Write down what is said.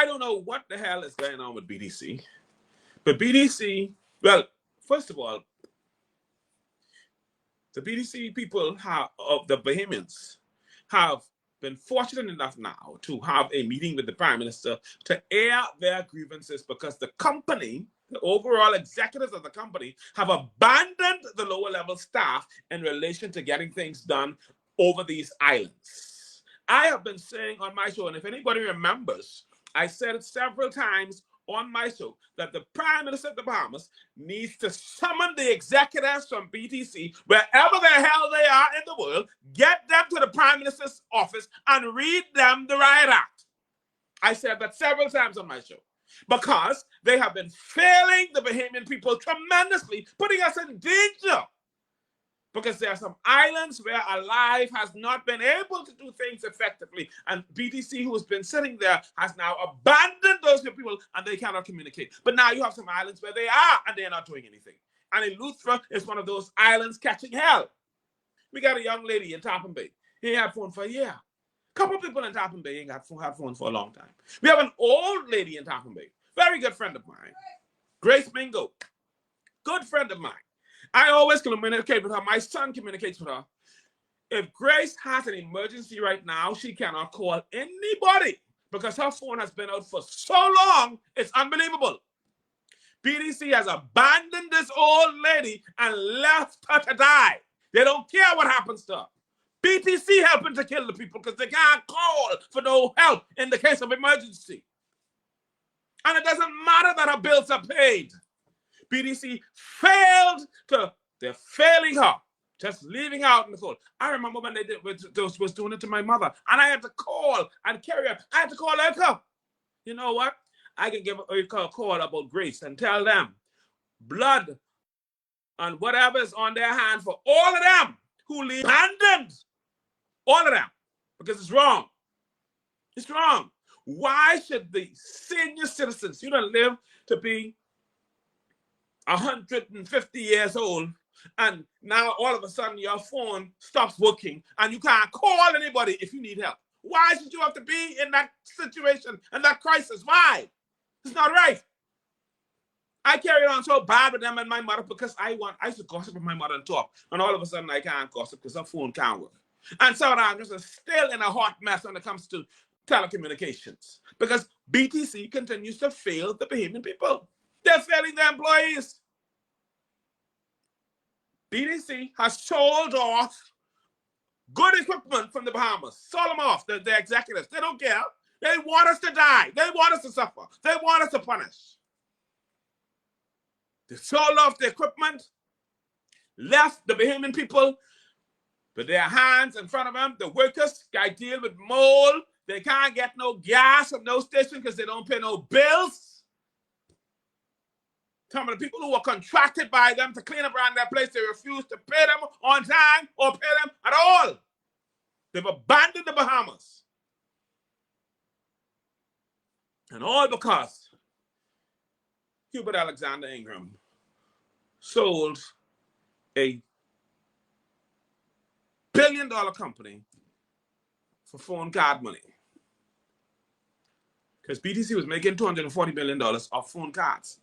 I don't know what the hell is going on with BDC, but BDC, well, first of all, the BDC people of the Bahamians have been fortunate enough now to have a meeting with the Prime Minister to air their grievances because the company, the overall executives of the company, have abandoned the lower level staff in relation to getting things done over these islands. I have been saying on my show, and if anybody remembers, I said it several times on my show, that the Prime Minister of the Bahamas needs to summon the executives from BDC, wherever the hell they are in the world, get them to the Prime Minister's office and read them the Riot Act. I said that several times on my show, because they have been failing the Bahamian people tremendously, putting us in danger. Because there are some islands where our life has not been able to do things effectively. And BDC, who has been sitting there, has now abandoned those people and they cannot communicate. But now you have some islands where they are and they're not doing anything. And Eleuthera is one of those islands catching hell. We got a young lady in Tappan Bay. He had phone for a year. A couple of people in Tappan Bay ain't had phone for a long time. We have an old lady in Tappan Bay, very good friend of mine, Grace Mingo, good friend of mine. I always communicate with her. My son communicates with her. If Grace has an emergency right now, she cannot call anybody because her phone has been out for so long, it's unbelievable. BDC has abandoned this old lady and left her to die. They don't care what happens to her. BTC helping to kill the people because they can't call for no help in the case of emergency. And it doesn't matter that her bills are paid. BDC failed they're failing her, just leaving out in the cold. I remember when they was doing it to my mother, and I had to call and carry her. I had to call her. You know what? I can give a call about Grace and tell them blood and whatever is on their hand for all of them who leave abandoned. All of them. Because it's wrong. It's wrong. Why should the senior citizens, you don't live to be 150 years old, and now all of a sudden your phone stops working and you can't call anybody if you need help? Why should you have to be in that situation and that crisis? Why? It's not right. I carried on so bad with them and my mother because I used to gossip with my mother and talk, and all of a sudden I can't gossip because her phone can't work. And so I'm just still in a hot mess when it comes to telecommunications because BTC continues to fail the Bahamian people. They're failing their employees. BDC has sold off good equipment from the Bahamas. Sold them off, the executives. They don't care. They want us to die. They want us to suffer. They want us to punish. They sold off the equipment, left the Bahamian people with their hands in front of them. The workers got to deal with mold. They can't get no gas from no station because they don't pay no bills. Some of the people who were contracted by them to clean up around their place, they refuse to pay them on time or pay them at all. They've abandoned the Bahamas. And all because Hubert Alexander Ingram sold a billion-dollar company for phone card money. Because BTC was making $240 million off phone cards.